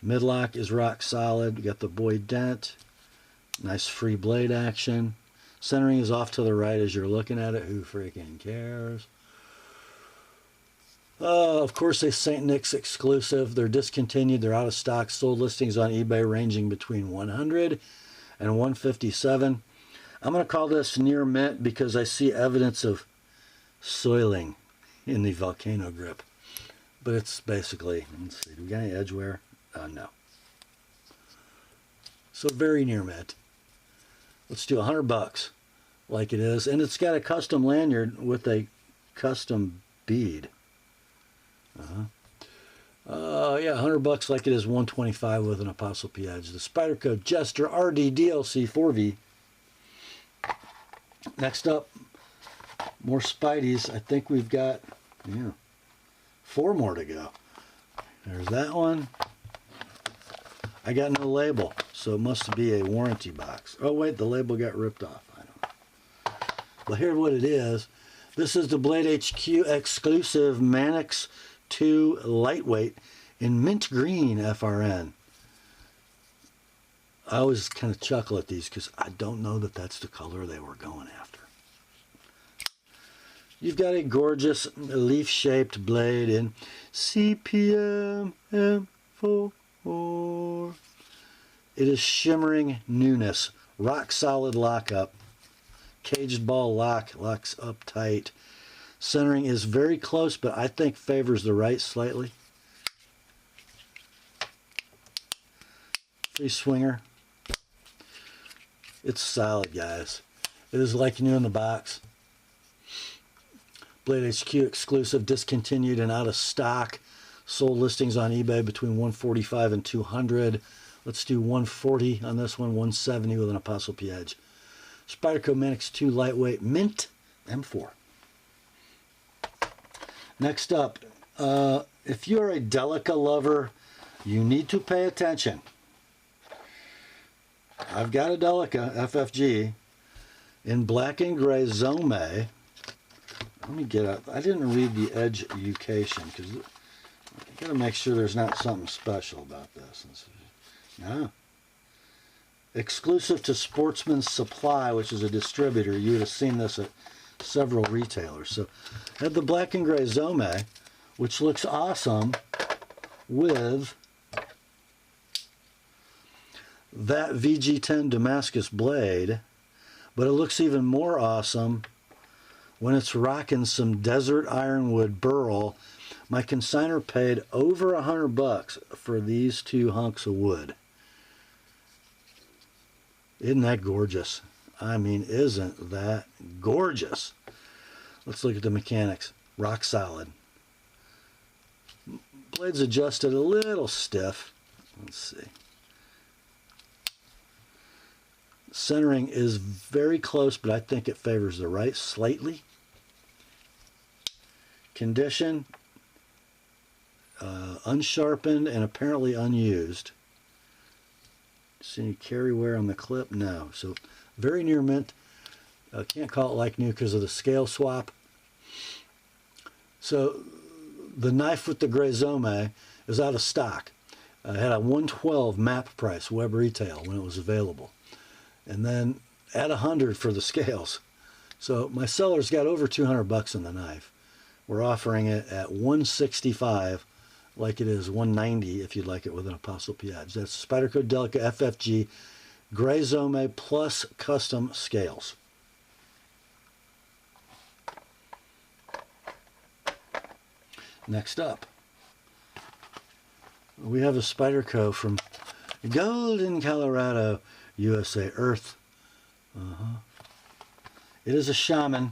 Midlock is rock solid. You got the Boyd dent, nice free blade action. Centering is off to the right as you're looking at it. Who freaking cares? Of course, a St. Nick's exclusive. They're discontinued. They're out of stock. Sold listings on eBay ranging between $100 and $157. I'm going to call this near mint because I see evidence of soiling in the volcano grip. But it's basically, let's see, do we got any edge wear? No. So very near mint. Let's do $100 like it is. And it's got a custom lanyard with a custom bead. Yeah, $100 like it is, $125 with an Apostle P edge. The Spyderco Jester RD DLC 4V. Next up, more Spideys. I think we've got 4 more to go. There's that one. I got no label, so it must be a warranty box. Oh wait, the label got ripped off. I don't know. Well, here's what it is. This is the Blade HQ exclusive Mannix 2 lightweight in mint green FRN. I always kind of chuckle at these because I don't know that that's the color they were going after. You've got a gorgeous leaf-shaped blade in CPM M4. It is shimmering newness. Rock solid lockup. Caged ball lock. Locks up tight. Centering is very close, but I think favors the right slightly. Free swinger. It's solid, guys. It is like new in the box. Blade HQ exclusive, discontinued and out of stock. Sold listings on eBay between $145 and $200. Let's do $140 on this one, $170 with an Apostle P edge. Spyderco Mannix 2 lightweight mint M4. Next up, if you're a Delica lover, you need to pay attention. I've got a Delica FFG in black and gray Zome. Let me get up. I didn't read the education because I got to make sure there's not something special about this. No. Exclusive to Sportsman's Supply, which is a distributor. You would have seen this at several retailers. So I have the black and gray Zome, which looks awesome with that VG10 Damascus blade, but it looks even more awesome when it's rocking some desert ironwood burl. My consignor paid over $100 for these 2 hunks of wood. Isn't that gorgeous? I mean, isn't that gorgeous? Let's look at the mechanics. Rock solid. Blade's adjusted a little stiff. Let's see. Centering is very close, but I think it favors the right slightly. Condition, unsharpened and apparently unused. See any carry wear on the clip? No. So very near mint. Can't call it like new because of the scale swap. So the knife with the gray zome is out of stock. I had a 112 map price, web retail, when it was available. And then at 100 for the scales. So my seller's got over 200 bucks in the knife. We're offering it at 165, like it is 190 if you'd like it with an ApostleP edge. That's Spyderco Delica FFG gray zome plus custom scales. Next up, we have a Spyderco from Golden, Colorado, USA, Earth. It is a shaman.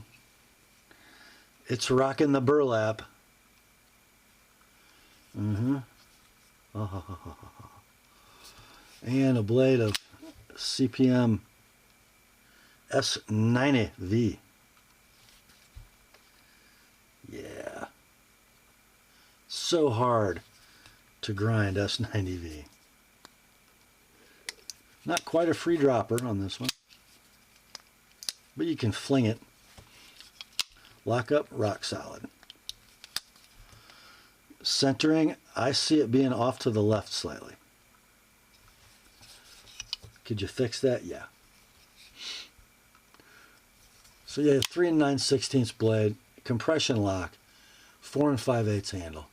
It's rocking the burlap. And a blade of CPM S90V. Yeah. So hard to grind S90V. Not quite a free dropper on this one, but you can fling it. Lock up, rock solid. Centering, I see it being off to the left slightly. Could you fix that? Yeah. So yeah, 3 9/16 blade, compression lock, 4 5/8 handle.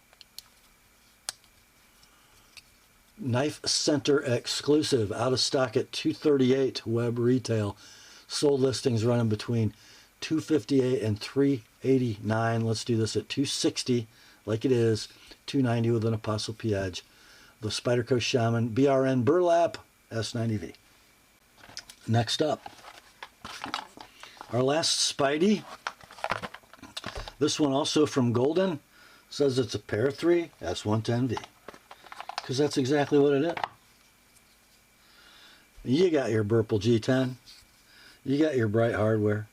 Knife center exclusive, out of stock at $238 web retail. Sold listings running between $258 and $389. Let's do this at $260, like it is. $290 with an ApostleP edge. The Spyderco Shaman BRN Burlap S90V. Next up, our last Spidey. This one also from Golden. Says it's a pair 3 S110V. Because that's exactly what it is. You got your Burple G10. You got your Bright hardware.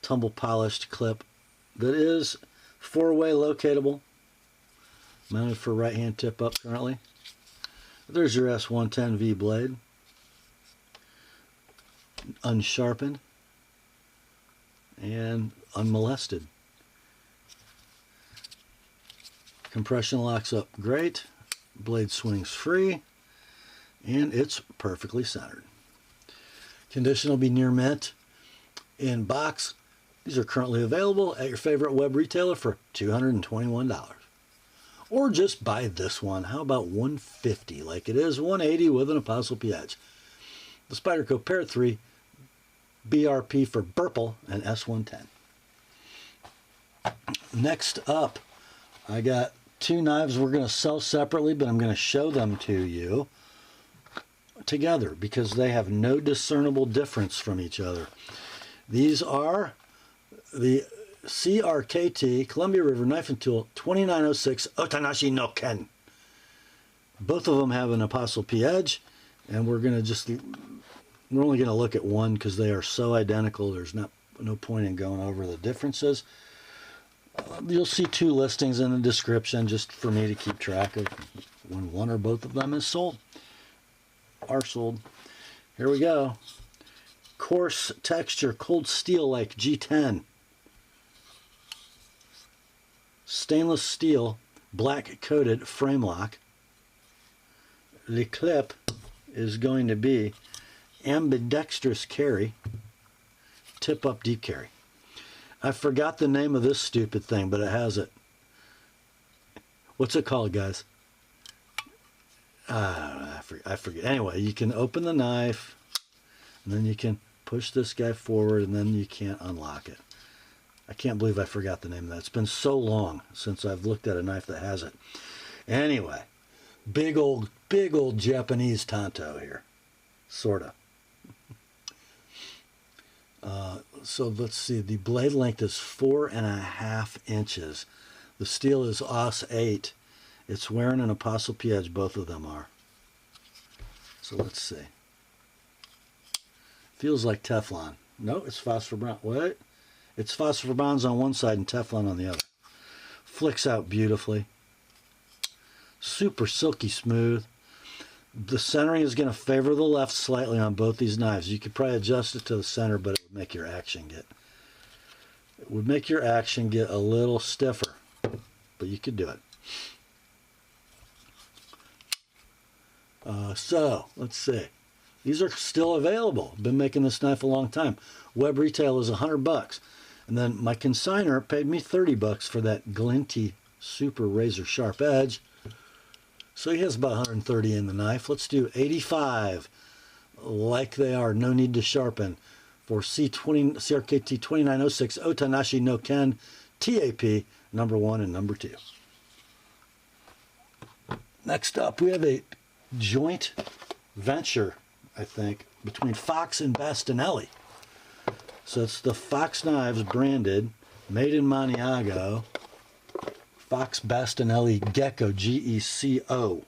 Tumble polished clip that is 4-way locatable. Mounted for right hand tip up currently. There's your S110V blade. Unsharpened. And unmolested. Compression locks up great. Blade swings free, and it's perfectly centered. Condition will be near mint. In box, these are currently available at your favorite web retailer for $221. Or just buy this one. How about $150 like it is, $180 with an ApostleP edge. The Spyderco Pair 3 BRP for Burple and S110. Next up, I got 2 knives we're going to sell separately, but I'm going to show them to you together because they have no discernible difference from each other. These are the CRKT Columbia River Knife and Tool 2906 Otanashi Noh Ken. Both of them have an ApostleP edge, and we're only going to look at one because they are so identical. There's no point in going over the differences. You'll see 2 listings in the description just for me to keep track of when one or both of them is sold. Are sold. Here we go. Coarse texture, cold steel like G10. Stainless steel, black coated frame lock. The clip is going to be ambidextrous carry, tip up deep carry. I forgot the name of this stupid thing, but it has it. What's it called, guys? I forget. Anyway, you can open the knife, and then you can push this guy forward, and then you can't unlock it. I can't believe I forgot the name of that. It's been so long since I've looked at a knife that has it. Anyway, big old Japanese tanto here. Sorta. So let's see, the blade length is 4.5 inches. The steel is AUS 8. It's wearing an ApostleP edge, both of them are. So let's see. Feels like Teflon. No, it's phosphor bronze. What? It's phosphor bronze on one side and Teflon on the other. Flicks out beautifully. Super silky smooth. The centering is going to favor the left slightly on both these knives. You could probably adjust it to the center, but it would make your action get a little stiffer, but you could do it. So let's see. These are still available. Been making this knife a long time. Web retail is $100, and then my consignor paid me $30 for that glinty super razor sharp edge. So he has about 130 in the knife. Let's do 85, like they are. No need to sharpen for CRKT 2906 Otanashi Noh Ken TAP number 1 and number 2. Next up, we have a joint venture, I think, between Fox and Bastinelli. So it's the Fox knives branded, made in Maniago. Fox Bastinelli Geco, G-E-C-O.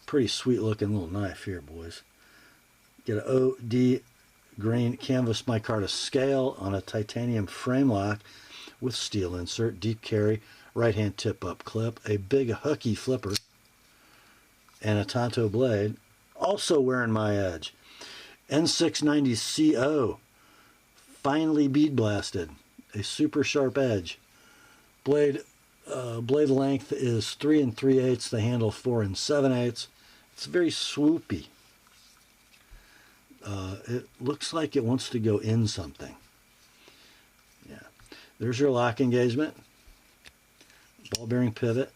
Pretty sweet looking little knife here, boys. Get an OD grain canvas micarta scale on a titanium frame lock with steel insert, deep carry, right hand tip up clip, a big hooky flipper, and a Tonto blade. Also wearing my edge. N690CO, finely bead blasted, a super sharp edge. Blade length is 3 3/8, the handle 4 7/8. It's very swoopy. It looks like it wants to go in something. Yeah. There's your lock engagement. Ball bearing pivot.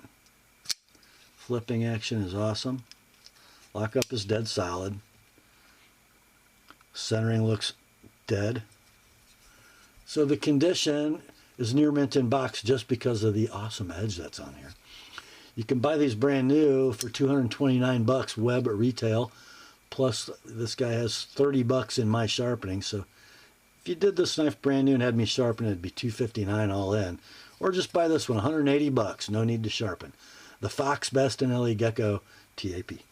Flipping action is awesome. Lockup is dead solid. Centering looks dead. So the condition is near mint in box just because of the awesome edge that's on here. You can buy these brand new for $229 web retail. Plus, this guy has $30 in my sharpening. So if you did this knife brand new and had me sharpen, it'd be $259 all in. Or just buy this one, $180. No need to sharpen. The Fox Bastinelli Geco TAP.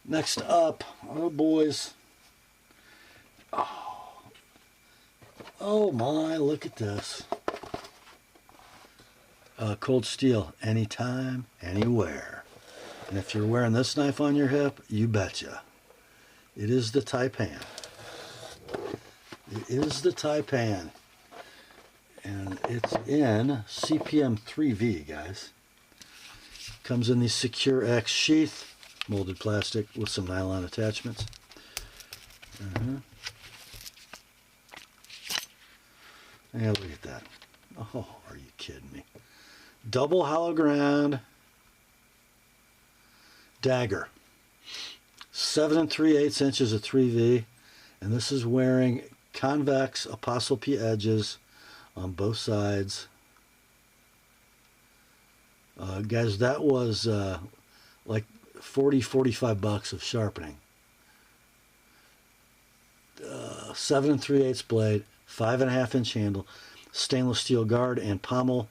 Next up, oh boys. Oh my, look at this. Cold steel, anytime, anywhere. And if you're wearing this knife on your hip, you betcha. It is the Taipan. It is the Taipan. And it's in CPM 3V, guys. Comes in the Secure X sheath, molded plastic with some nylon attachments. Yeah, look at that. Oh, are you kidding me? Double hollow ground dagger. 7 3/8 inches of 3V. And this is wearing convex ApostleP edges on both sides. Guys, that was like $40-45 of sharpening. 7 3/8 blade, 5.5 inch handle, stainless steel guard, and pommel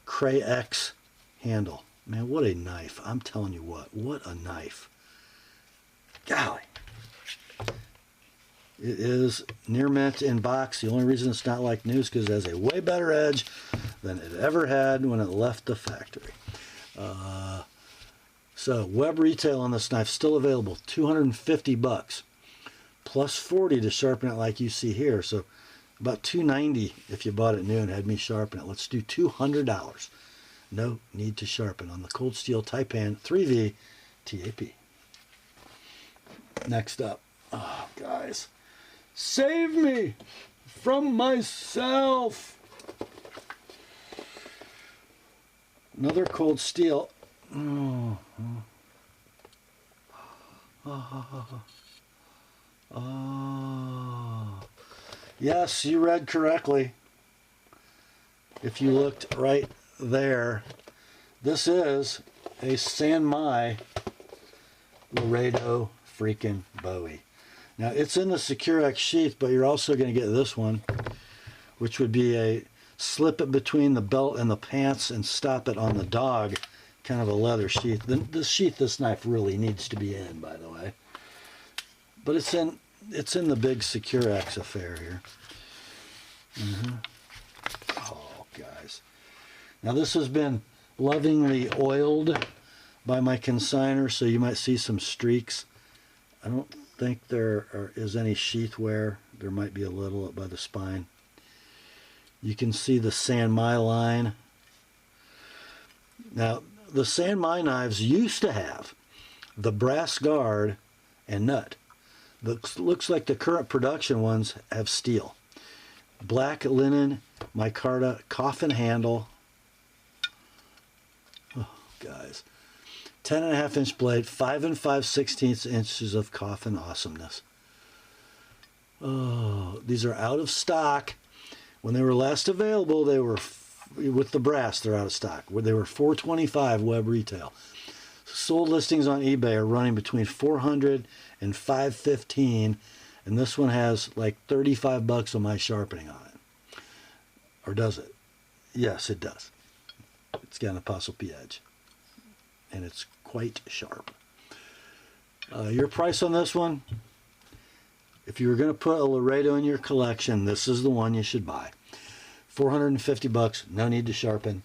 Cray X handle. Man, what a knife. I'm telling you what a knife. Golly. It is near mint in box. The only reason it's not like new is because it has a way better edge than it ever had when it left the factory. So web retail on this knife still available, $250 plus 40 to sharpen it like you see here. So about $290 if you bought it new and had me sharpen it. Let's do $200. No need to sharpen on the Cold Steel Taipan 3V TAP. Next up, oh guys, save me from myself. Another Cold Steel. Yes, you read correctly. If you looked right there, this is a San Mai Laredo freaking Bowie. Now it's in the Secure X sheath, but you're also going to get this one, which would be a slip it between the belt and the pants and stop it on the dog, kind of a leather sheath. The sheath this knife really needs to be in, by the way. But it's in the big Secure X affair here. Oh, guys. Now this has been lovingly oiled by my consignor, so you might see some streaks. I don't think there is any sheath wear. There might be a little up by the spine. You can see the San Mai line. Now, the San Mai knives used to have the brass guard and nut. Looks like the current production ones have steel. Black linen, micarta, coffin handle. Oh, guys. 10.5-inch blade, 5 5/16 inches of coffin awesomeness. Oh, these are out of stock. When they were last available, they were, with the brass, they're out of stock. They were $425 web retail. Sold listings on eBay are running between $400 and $515, and this one has like $35 on my sharpening on it. Or does it? Yes, it does. It's got an ApostleP edge, and it's quite sharp. Your price on this one, if you were going to put a Laredo in your collection, this is the one you should buy. $450, no need to sharpen.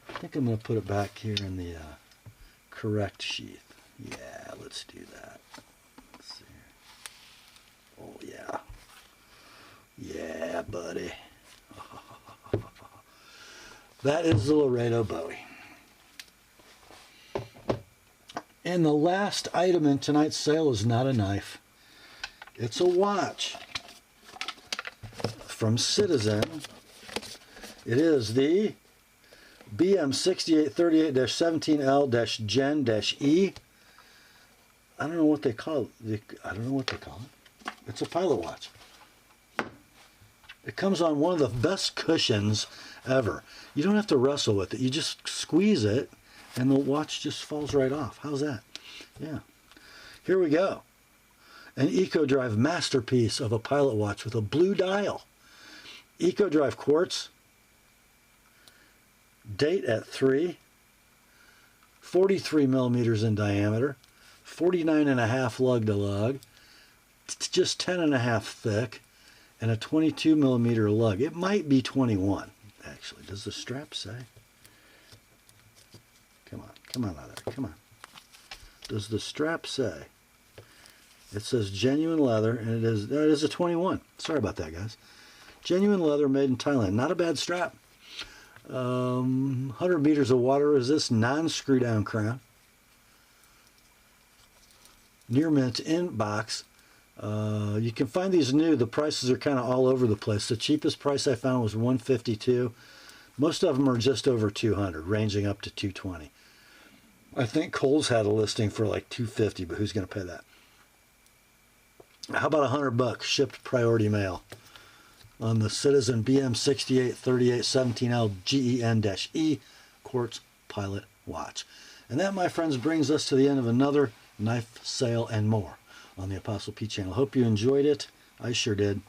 I think I'm going to put it back here in the correct sheath. Yeah, let's do that. Let's see. Oh, yeah. Yeah, buddy. That is the Laredo Bowie. And the last item in tonight's sale is not a knife. It's a watch from Citizen. It is the BM6838-17L-Gen-E. I don't know what they call it. It's a pilot watch. It comes on one of the best cushions ever. You don't have to wrestle with it. You just squeeze it and the watch just falls right off. How's that? Yeah. Here we go. An EcoDrive masterpiece of a pilot watch with a blue dial. EcoDrive quartz. Date at 3. 43 millimeters in diameter. 49.5 lug to lug. Just 10.5 thick. And a 22 millimeter lug. It might be 21, actually. Does the strap say? Come on out there, come on. Does the strap say? It says genuine leather, and it is a 21. Sorry about that, guys. Genuine leather made in Thailand. Not a bad strap. 100 meters of water resist, non-screw down crown. Near mint in box. You can find these new. The prices are kind of all over the place. The cheapest price I found was $152. Most of them are just over $200, ranging up to $220. I think Kohl's had a listing for like $250, but who's going to pay that? How about $100 shipped priority mail on the Citizen BM6838-17L GEN-E quartz pilot watch? And that, my friends, brings us to the end of another knife sale and more on the ApostleP channel. Hope you enjoyed it. I sure did.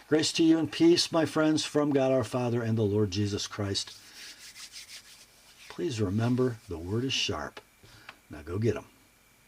Grace to you and peace, my friends, from God our Father and the Lord Jesus Christ. Please remember, the word is sharp. Now go get 'em.